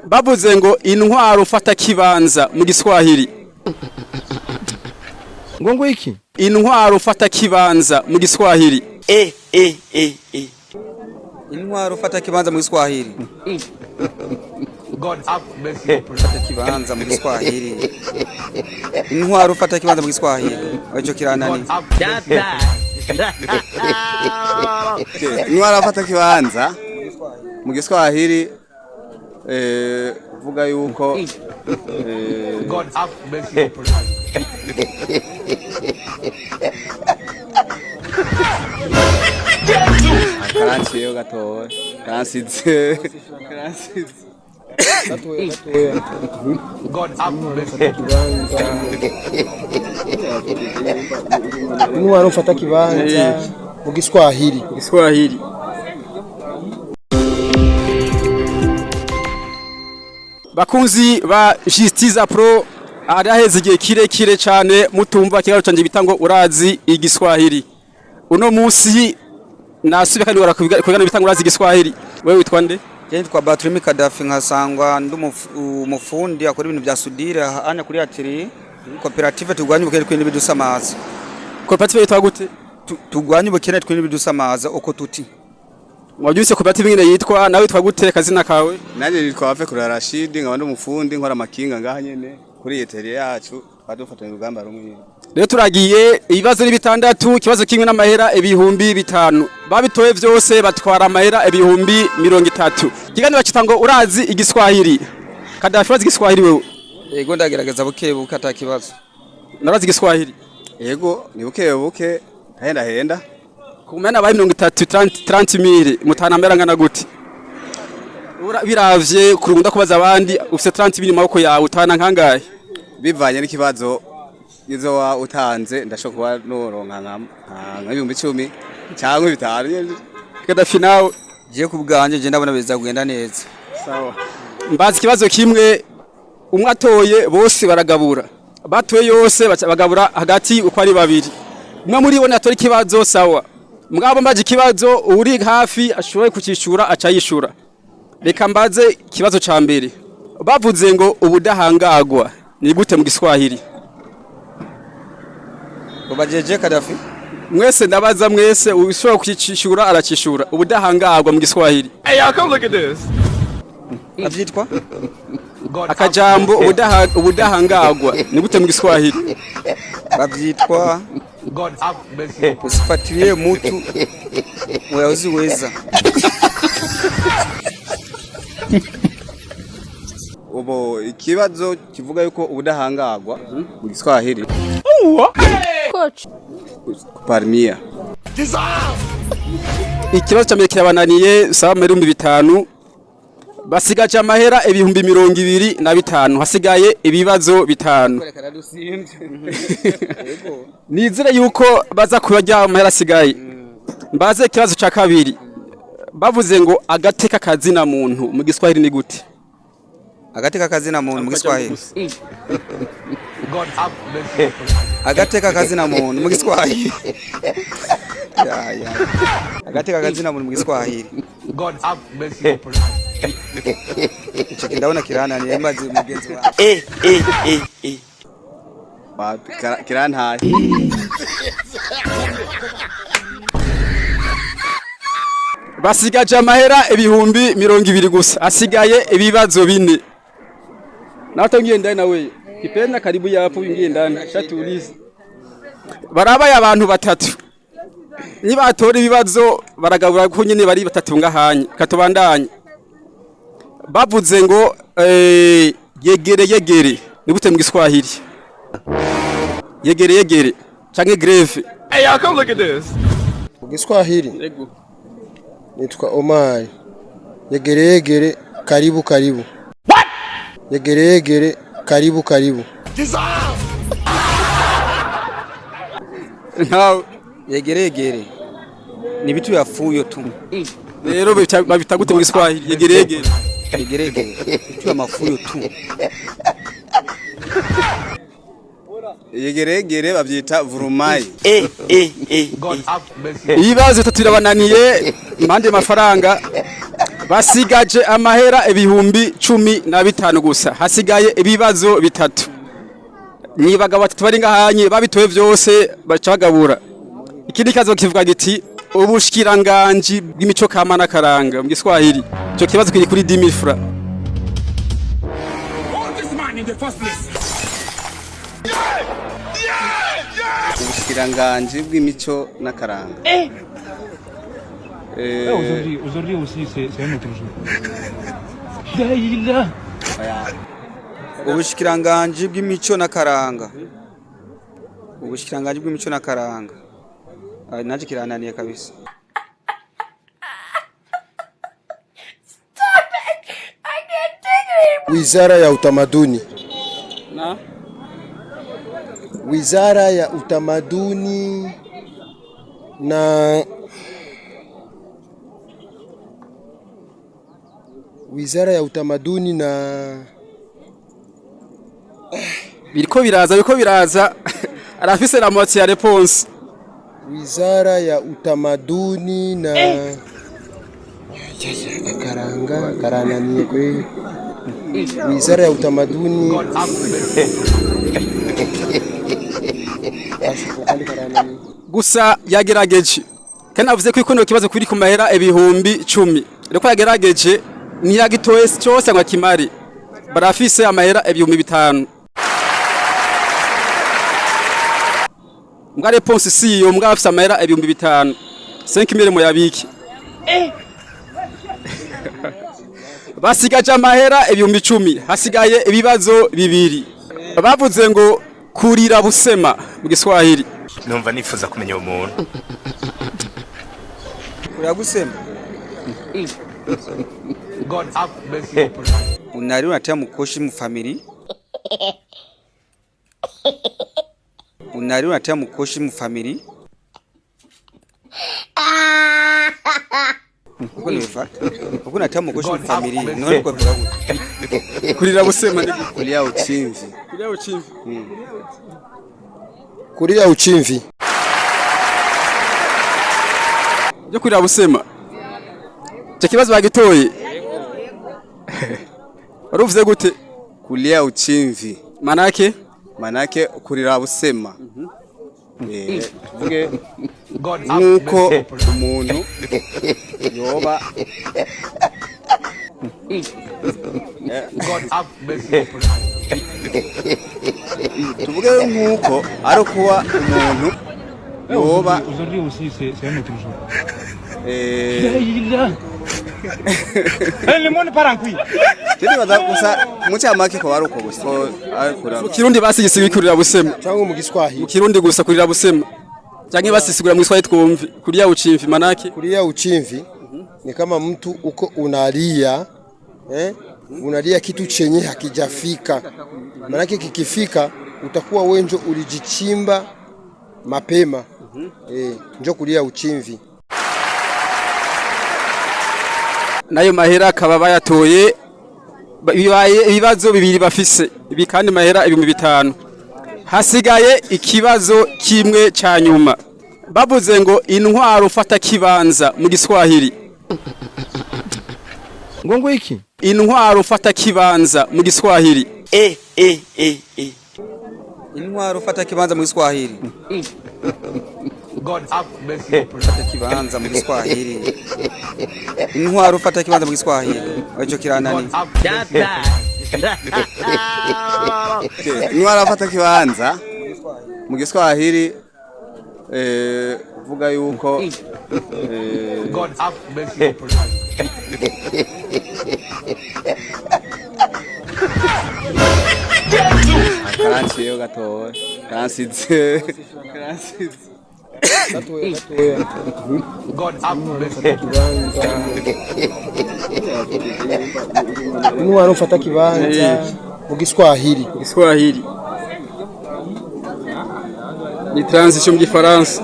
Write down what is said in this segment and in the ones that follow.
bavuze ngo intwaro ufata kibanza mu Giswahili. Ngo iki? Intwaro ufata kibanza mu Giswahili. Intwaro ufata kibanza mu Giswahili. God have mercy. Ufata kibanza mu Giswahili. Intwaro ufata kibanza mu Giswahili. Wacho kiranani? Intwaro ufata kibanza mu Giswahili vuga yuko God have mercy. Karansiyo gatowe karansize God have mercy. Intwaro ufata kibanza mu Giswahili. Giswahili. Bakunzi ba Justice Pro araheze igihe kirekire cyane mutumva kiraro canje bitango urazi igiswahili. Uno musi nasubiye kandi warakugana bitango urazi igiswahili. Wewe witwa nde? Je nitwa Batrimi Kadafi nkasangwa ndumufundi akora ibintu bya sudire anya kuri atiri koperative tugwanye ubukene kwindi bidusamaza. Koperative yitwa gute? Tugwanye ubukene kwindi bidusamaza uko tuti. Wabyuse koperative ngene yitwa nawe witwa gute kazina kawe? Nanje nitwa Ave kuri Rashid nkaba ndumufundi nkora makinga ngaha nyene kuri etere yacu twadufatanye urugamba rumwe. Rero turagiye ibibazo ni bitandatu kibazo kimwe n'amahera ibihumbi 5 babitoye vyose batwara amahera ibihumbi 30 kigani bacita ngo urazi igiswahili Kadafi urazi igiswahili wewe yego ndagerageza buke atakibazo narazi igiswahili yego ni buke henda kumena bayi 30,000 mutana mera ngana gute biravye kurunda kubaza abandi ufite 30,000 maboko yawe utana nkangahe bivanye n'ikibazo izo wa utanze ndashobora noronka nka 10,000 cyangwa 5 Kadafi nawe je kubganje je ndabona beza kugenda neza sawa mbazi kibazo kimwe umwe atoye bose baragabura batoye yose bagabura hagati uko ari babiri umwe muri bo natori kibazo sawa mugabo mbaje kibazo uri hafi ashoboye kukishura acayishura reka mbaze kibazo ca mbere bavuze ngo ubudahangagwa ni gute mu Giswahili Babajeje Kadafi mwese ndabaza mwese ushobora kukishura aracishura ubudahangagwa mu Giswahili Hey, y'all come look at this. avyitwa akajambo ubudahangagwa ni gute mu Giswahili bavyitwa God have mercy. usifuatilie mtu waweza ubo ikibazo kivuga yuko ubudahangagwa mu Giswahili Coach parmia ikibazo cyambere kirabananiye sawa muri 5 basigaje amahera ibihumbi 25 hasigaye ibibazo 5 nizere yuko baza kubajya amahera asigaye mbaze ikibazo ca kabiri bavuze ngo agateka kazina muntu mu Giswahili ni gute agateka kazina muntu mu Giswahili God have mercy. agateka kazina muntu mu Giswahili agateka kazina muntu mu Giswahili God have mercy. ico ndabona kirana ni yamaze mugenzi wa kirantaye basigaje amahera ibihumbi 20 gusa asigaye ibibazo 4 nato ngiyenda nawe kipenda karibu yapo ngiye ndani shatulize barabaye abantu batatu nibatora ibibazo baragabura ko nyine bari batatu ngahanye katubandanye bavuze ngo yegere ni gute mu Giswahili yegere canke greve Hey, y'all come look at this. Mu Giswahili nitwa Omar. Yegere karibu. What? Yegere karibu. ntawe yegere ni bitu yafuyo tu rero babita gute mu Giswahili yegere bitu amafuyo tu yegeregere bavyita vurumai God have mercy. ibibazo 3 birabananiye impande mafaranga basigaje amahera ibihumbi 15 gusa hasigaye ibibazo bitatu nibaga batatu bari ngahanye babitoye byose bacagabura ikindi kazo kivuga giti ubushikiranganje bw'imico kama nakaranga mu Giswahili cyo kibazo kiri kuri 10000 francs ubushikiranganje bw'imico nakaranga Aujourd'hui aussi, c'est un autre jour. Daïla. Ubushikiranganje bw'imico nakaranga. Ubushikiranganje bw'imico nakaranga. Naje kirananiye kabisa. Stop it! I can't take it anymore. Wizara ya Utamaduni. na Wizara ya Utamaduni na Wizara ya Utamaduni na biriko biraza arafise la moitié ya réponse Wizara ya Utamaduni na karananiye kwe Wizara ya Utamaduni gusa yagerageje kandi avuze ko ikono kibazo kuri ku mahera ibihumbi 10 reko yagerageje ntiyagitoye cyose ngo kimari barafise amahera ibihumbi 5 mbwa réponse si yo mbwa afise amahera ibihumbi 5 5000 mu yabiki basigaje amahera ibihumbi 10 hasigaye ibibazo bibiri bavuze ngo kurira busema mu Giswahili numva nifuza kumenya umuntu Kurira busema God have mercy upon us. unari unatia mukoshi mu family unari unatia mukoshi mu family uko nifata uko unatia mukoshi mu family none ko kurira busema ni kulia uchimvi kurira uchimvi kuria uchimvi byo kurira busema cyo kibazo bagitoye waruvuze gute kulia uchimvi manake kurira busema tuvuge God have nuko mercy upon us. umuntu yoba God have mercy upon us. tuvuge nkuko ari kuba umuntu yoba Aujourd'hui aussi, c'est un autre jour. eh Le monde part en couille. tindi bazakusa mucyamake ko ari uko gusa ko ari kurira kirundi basigiye kurira busema cyangwa mu Giswahili mu kirundi gusa kurira busema cyangwa basisigura mu Giswahili twumve kurira uchimvi manake kulia uchimvi ni kama mtu uko unalia unalia kitu chenye hakijafika, manake kikifika utakuwa wenjo ulijichimba mapema. Njo kulia uchimvi. nayo mahera akaba bayatoye ibibazo bibiri bafise ibi kandi mahera 5,000 hasigaye ikibazo kimwe ca nyuma bavuze ngo intwaro fata kibanza mu Giswahili Ngongo iki intwaro fata kibanza mu Giswahili intwaro fata kibanza mu Giswahili God have mercy upon us. fata kibanza mu Giswahili intwaro fata kibanza mu Giswahili acho kiranani intwaro fata kibanza mu Giswahili vuga yuko God have mercy upon us. karanchiyo gatowe karansize God have mercy upon us. intwaro fata kibanza mu Giswahili. Giswahili ni transition mu Gifaransa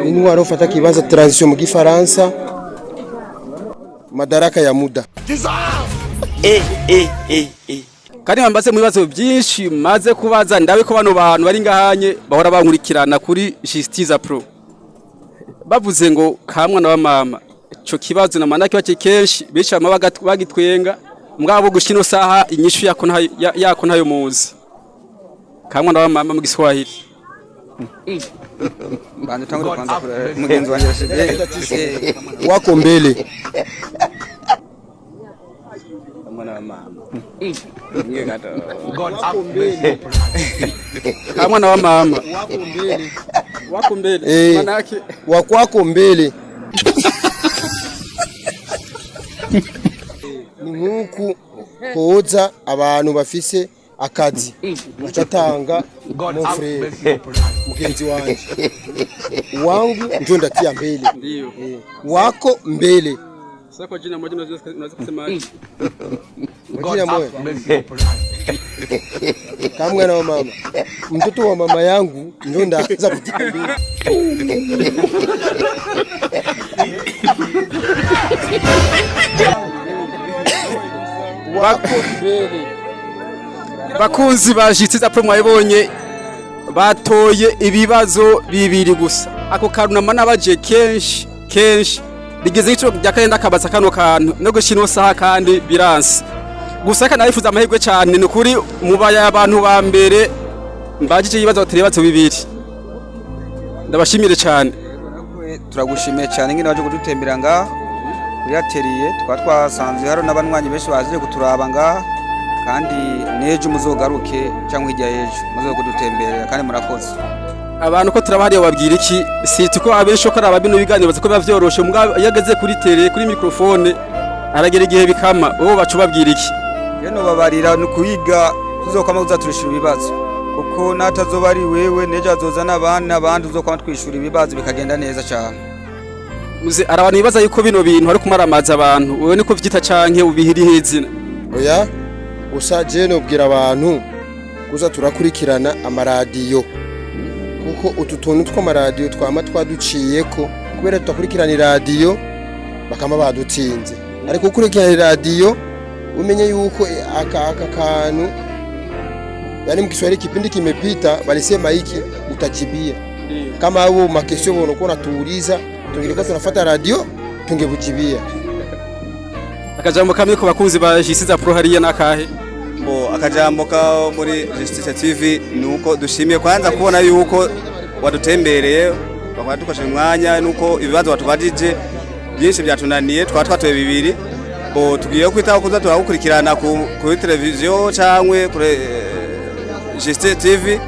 intwaro fata kibanza transition mu Gifaransa, madaraka ya muda. kandi bambaze mu bibazo byinshi maze kubaza ndabe ko bano bantu bari ngahanye bahora bankurikirana kuri Justice Pro bavuze ngo kamwana wa mama ico kibazo na manaki bake kenshi bica amabaga bagitwenga mugabo gushino saha inyishu yako ntayo muzi kamwana wa mama mu Giswahili bande tangu kwanza mugenzi wanje Rashid wako mbele kamwana wa mama ngiye gato kamwana wa mama wako mbele manaki wakwako mbele ni nkuku hoza abantu bafise akazi acatanga mon frère mugenzi wanje wangu ndio ndatia mbele ndio wako mbele sasa kwa jina moja unaweza kusema jina moja kamwana wa mama mtoto wa mama yangu ndio ndaanza kutia mbele wako mbele bakunzi ba Justice Pro mwabonye batoye ibibazo bibiri gusa ako karunama nabaje kenshi rigeze ico ryakenda kabaza kano kantu no gushino saha kandi biransi gusa kana yifuza amahirwe cyane ni kuri mubaya abantu ba mbere mbajije ibibazo batiribazo bibiri ndabashimire cyane turagushimiye cyane ngine waje kudutembera nga kuri atelier twasanze haro n'abanywanyi benshi baje kuturaba nga kandi nejo muzogaruke cyangwa ijya ejo muzo kudutemberera kandi murakoze abantu ko turabahariye babwira iki siti ko abenshi ko araba bino biganiro baza ko bavyoroshe mugabo yageze kuri tele kuri microphone aragera igihe bikama bo bacu babwira iki yeno babarira no kuyiga tuzokama uzaturishira ibibazo kuko natazoba ari wewe nejo azozana abandi uzokama twishura ibibazo bikagenda neza cyane muze arabantu bibaza yuko bino bintu ari kumaramaza abantu wewe niko vyita canke ubihiri hezina oya gusa je nobwira abantu kuza turakurikirana amaradiyo kuko utu tuntu tw'amaradiyo twama twaduciyeko kubera tutakurikirana iradiyo bakama badutsinze ariko ukurikirana iradiyo umenye yuko aka kantu yani mkiswahili kipindi kimepita walisema hiki utakibia kama hao makesho wanakuwa natuuliza tungilikuwa tunafuata radio tungebujibia akajambo kamwe ko bakunzi ba Justice Pro hariya nakahe akajambo ka muri Justice TV nuko dushimiye kwanza kubona yuko wadutembereye bakwadukosha umwanya nuko ibibazo watubajije byinshi byatunaniye twatoye bibiri tugiye kwitaho kuza turagukurikirana kuri televiziyo cyangwe kuri Justice TV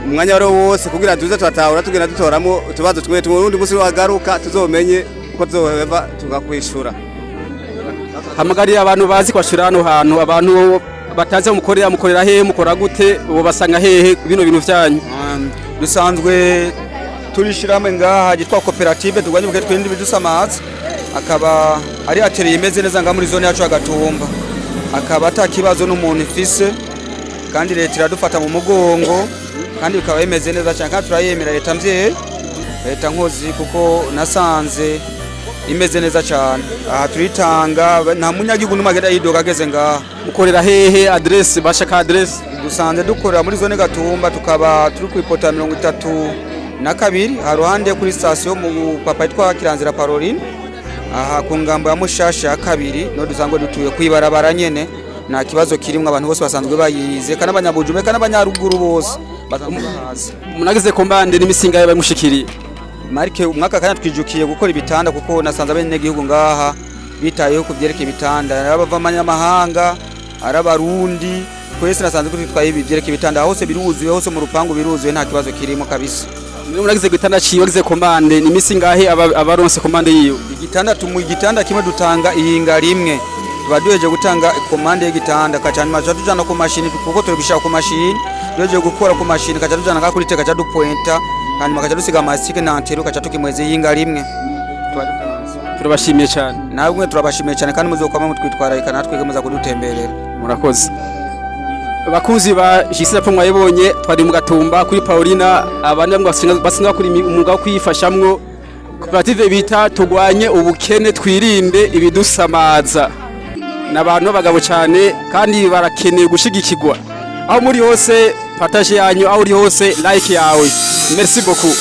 umwanya wari wose kugira tuze twatahura tugenda dutoramo utubazo tumwe urundi musi wagaruka tuzomenye ko tuzoheva tugakwishura hamagariye abantu bazi kwashura hano hantu abantu bataze mukorera hehe mukora gute ubo basanga hehe bino bintu byanyu dusanzwe turishiramwe ngaha gitwa koperative tugwanye bukete twindi bidusamaza akaba ari atelier imeze neza nga muri zone yacu agatumba akaba atakibazo n'umuntu ifise kandi leta iradufata mu mugongo kandi bikaba bimeze neza cyane kandi turayemera leta mvye leta nkozi kuko nasanze imeze neza cyane aha turitanga nta munyagihugu n'umagenda yidoga ageze ngaha mukorera hehe adresse bashaka adresse dusanze dukorera muri zone gatumba tukaba turi ku ipota 32 haruhande kuri station mu papa itwa Kiranzira Paroline aha ku ngambo ya Mushasha ya kabiri no dusanzwe dutuye kwibarabara nyene nta kibazo kirimwe abantu bose basanzwe bayize kana abanyabujume kana abanyaruguru bose batamuhaza munageze kombande n'imisinga yawe bamushikiriye marike umwaka kana twijukiye gukora ibitanda kuko nasanze abene gihugu ngaha bitayeho kuvyereka ibitanda abavamanya mahanga arabarundi kwese nasanze kutitwaye ibyereka ibitanda hose biruzuye hose mu rupangu biruzuye nta kibazo kirimo kabisa munageze gitanda ciwe wagize kombande n'imisinga he abaronse kombande yiyo igitanda kimwe dutanga ihinga rimwe baduheje gutanga komande y'igitanda kacana maje tujana ku mashini kuko turibishaka ku mashini duheje gukora ku mashini kaca tujana ka kuri teka kaca dupointa hanyuma kaca dusiga amasike na antero kaca tukimweze yinga rimwe turabashimiye cyane nawe turabashimiye cyane kandi muzokwama mutwitwara ikana natwe muza kudutemberera murakoze bakunzi ba Justice Pro mwayibonye twari mu gatumba kuri Paulina abandi basinga kuri umwuga wo kwifashamwo koperative bita tugwanye ubukene twirinde ibidusamaza n'abantu b'abagabo cyane kandi barakeneye gushigikirwa aho muri hose partage yanyu aho uri hose like yawe merci beaucoup